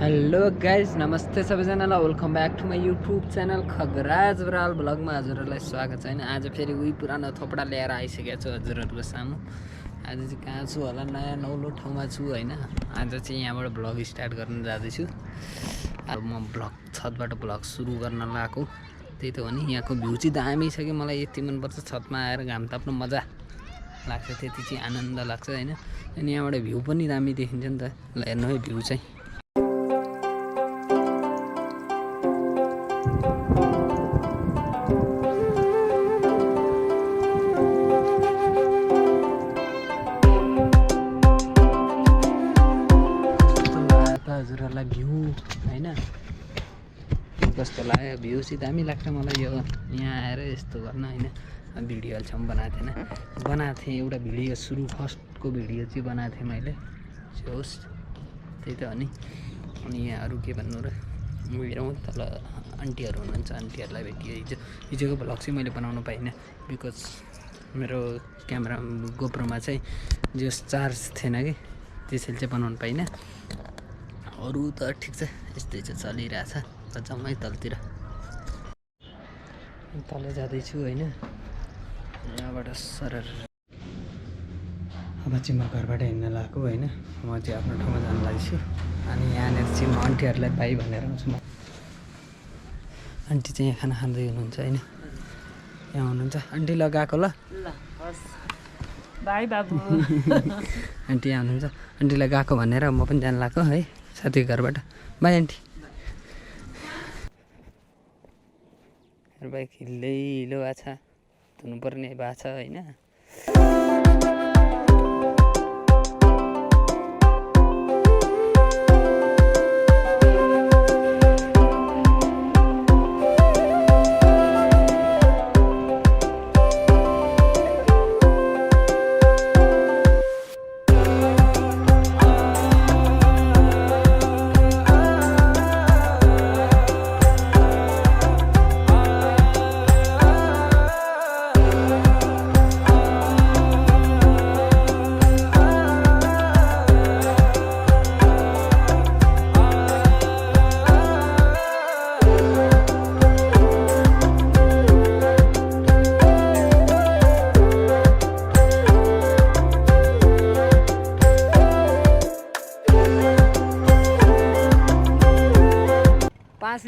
Hello guys, नमस्ते सबैजनालाई। Welcome back to my YouTube channel Khagraj Baral भ्लगमा हजुरहरूलाई स्वागत छ। होइन, आज फेरि उही पुरानो थोपडा ल्याएर आइसकेको छु हजुरहरूको सामु। आज चाहिँ कहाँ छु होला, नयाँ नौलो ठाउँमा छु। होइन, आज चाहिँ यहाँबाट भ्लग स्टार्ट गर्न जाँदैछु। अब म भ्लग छतबाट भ्लग सुरु गर्न लगाएको। त्यही त हो नि, यहाँको भ्यू चाहिँ दामी छ कि मलाई यति मनपर्छ। छतमा आएर घाम ताप्नु मजा लाग्छ, त्यति चाहिँ आनन्द लाग्छ। होइन, अनि यहाँबाट भ्यू पनि दामी देखिन्छ नि त। ल हेर्नु है भ्यू चाहिँ। हजुरहरूलाई भ्यू होइन कस्तो लाग्यो, भ्यू चाहिँ दामी लाग्छ मलाई। यो यहाँ आएर यस्तो गर्न होइन, भिडियो अहिलेसम्म बनाएको थिएँ। एउटा भिडियो सुरु फर्स्टको भिडियो चाहिँ बनाएको थिएँ मैले। होस्, त्यही त हो नि। अनि यहाँ अरू के भन्नु र, हेरौँ तल आन्टीहरू हुनुहुन्छ, आन्टीहरूलाई भेटियो। हिजोको भ्लग चाहिँ मैले बनाउनु पाइनँ, बिकज मेरो क्यामेरा गोप्रोमा चाहिँ जो चार्ज थिएन कि, त्यसैले चाहिँ बनाउनु पाइनँ। अरू त ठिक छ, यस्तै चाहिँ चलिरहेछ। जम्मै तलतिर तल जाँदैछु। होइन, यहाँबाट सरर अब चाहिँ म घरबाट हिँड्न लगाएको। होइन, म चाहिँ आफ्नो ठाउँमा जानु लाग्छु। अनि यहाँनिर चाहिँ म आन्टीहरूलाई बाई भनेर आउँछु। म आन्टी चाहिँ यहाँ खाना खाँदै हुनुहुन्छ। होइन, यहाँ हुनुहुन्छ आन्टी। लगाएको ल बाई बाबु। आन्टी यहाँ हुनुहुन्छ, आन्टीलाई गएको भनेर म पनि जानु लाग्यो है साथीको घरबाट। By aunty. बाइक हिल्लै हिलो भएको छ, धुनुपर्ने भएको छ। होइन,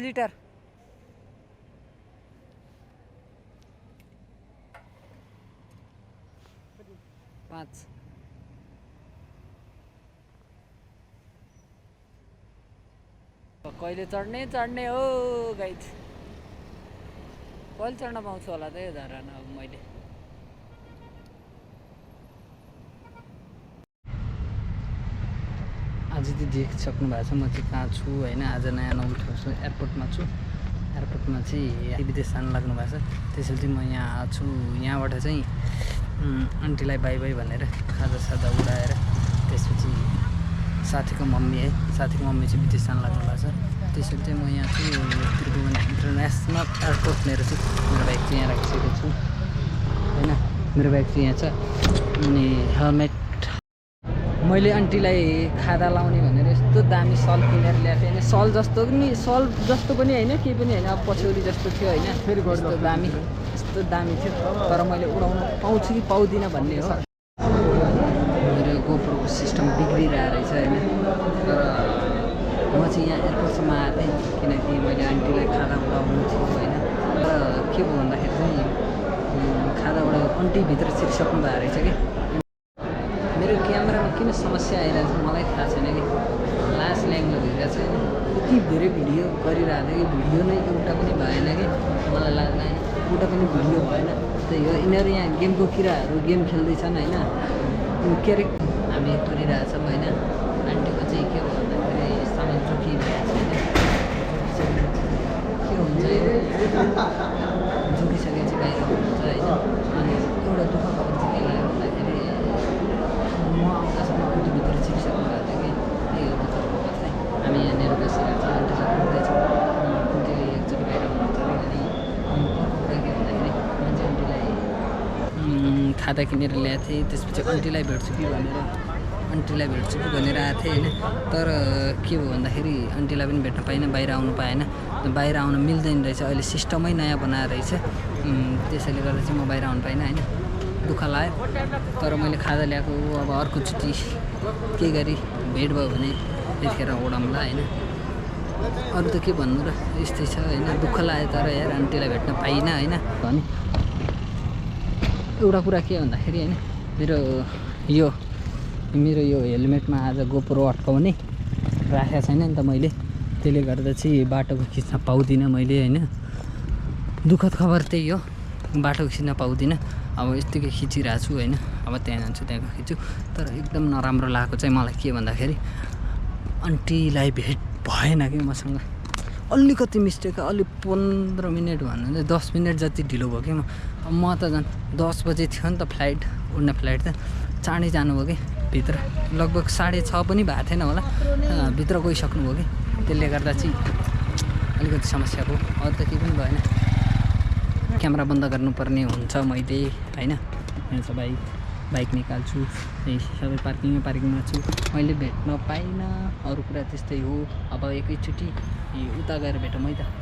लिटर पाँच। कहिले चढ्ने हो गाइड, कहिले चढ्न पाउँछु होला त यो धरामा। अब मैले आज चाहिँ देखिसक्नु भएको छ म चाहिँ कहाँ छु। होइन, आज नयाँ नौलो ठाउँ छु, एयरपोर्टमा छु। एयरपोर्टमा चाहिँ विदेश जानु लाग्नु भएको छ, त्यसैले चाहिँ म यहाँ छु। यहाँबाट चाहिँ आन्टीलाई बाई बाई भनेर खाजा साजा उडाएर त्यसपछि साथीको मम्मी है, साथीको मम्मी चाहिँ विदेश जानु लाग्नु भएको छ। त्यसैले चाहिँ म यहाँ छु त्रिभुवन इन्टरनेसनल एयरपोर्ट लिएर छु। मेरो बाइक चाहिँ यहाँ राखिसकेको छु। होइन, मेरो बाइक चाहिँ यहाँ छ। अनि हेलमेट मैले आन्टीलाई खादा लाउने भनेर यस्तो दामी सल किनेर ल्याएको थिएँ। होइन, सल जस्तो पनि होइन, केही पनि होइन, अब पछौरी जस्तो थियो। होइन, फेरि यस्तो दामी थियो, तर मैले उडाउनु पाउँछु कि पाउँदिनँ भन्ने हो। मेरो गोप्रोको सिस्टम बिग्रिरहेको रहेछ। होइन, तर म चाहिँ यहाँ एयरपोर्टसम्म आएको थिएँ किनकि मैले आन्टीलाई खादा उडाउनु थियो। होइन, र के भयो भन्दाखेरि चाहिँ खादा उडाउ आन्टीभित्र छिरिसक्नु भएको रहेछ कि। मेरो क्यामेरामा किन समस्या आइरहेको छ मलाई थाहा छैन कि, लास्ट ल्याङ्गल भइरहेको छ। यति धेरै भिडियो गरिरहेको थियो कि भिडियो नै एउटा पनि भएन कि, मलाई लाग्दैन एउटा पनि भिडियो भएन। त्यही हो, यिनीहरू यहाँ गेमको किराहरू गेम खेल्दैछन्। होइन, के अरे हामी गरिरहेछौँ। होइन, आन्टीको चाहिँ के भयो भन्दाखेरि सामान जोगिरहेको छ। के हुन्छ जोगिसकेपछि बाहिर हुन्छ। होइन, अनि एउटा दुःख खबर चाहिँ के लाग्यो भन्दाखेरि म आउँदासम्म आन्टीभित्र छिरिसक्नु भएको थियो कि। त्यही हो दुःख खबर चाहिँ। हामी यहाँनिर बसिरहेको छौँ, आन्टीलाई कुर्दैछौँ। आन्टी एकचोटि बाहिर हुनुहुन्छ। अनि अर्को कुरा के भन्दाखेरि मान्छे आन्टीलाई खादा किनेर ल्याएको थिएँ, त्यसपछि आन्टीलाई भेट्छु कि भनेर आन्टीलाई भेट्छु कि भनेर आएको थिएँ होइन। तर के भयो भन्दाखेरि आन्टीलाई पनि भेट्न पाइनँ, बाहिर आउनु पाएन। बाहिर आउन मिल्दैन रहेछ, अहिले सिस्टमै नयाँ बनाएर रहेछ। त्यसैले गर्दा चाहिँ म बाहिर आउनु पाइनँ होइन, दुःख लाग्यो। तर मैले खाजा ल्याएको, अब अर्कोचोटि के गरी भेट भयो भने त्यतिखेर ओडाउँला होइन। अरू त के भन्नु र, यस्तै छ होइन, दुःख लाग्यो। तर यार आन्टीलाई भेट्न पाइनँ होइन। भने एउटा कुरा के भन्दाखेरि होइन, मेरो यो हेलमेटमा आज गोप्रो अड्काउने राखेको छैन नि त मैले, त्यसले गर्दा चाहिँ बाटोको खिच्न पाउँदिनँ मैले होइन। दुःखद खबर त्यही हो, बाटोको खिच्न पाउँदिनँ। अब यत्तिकै खिचिरहेको छु होइन, अब त्यहाँ जान्छु त्यहाँको खिच्छु। तर एकदम नराम्रो लागेको चाहिँ मलाई के भन्दाखेरि आन्टीलाई भेट भएन कि मसँग, अलिकति मिस्टेक, अलि 15 मिनट भन्नु 10 मिनट जति ढिलो भयो कि म त झन् 10 बजे थियो नि त फ्लाइट, उड्ने फ्लाइट त चाँडै जानुभयो कि भित्र, लगभग 6:30 पनि भएको थिएन होला, भित्र गइसक्नुभयो कि। त्यसले गर्दा चाहिँ अलिकति समस्या भयो, अरू त केही पनि भएन। क्यामेरा बन्द गर्नुपर्ने हुन्छ मैले होइन। यहाँ सबै बाइक निकाल्छु, सबै पार्किङमा छु, मैले भेट्न पाइनँ। अरू कुरा त्यस्तै हो। अब एकैचोटि उता गएर भेटौँ है त।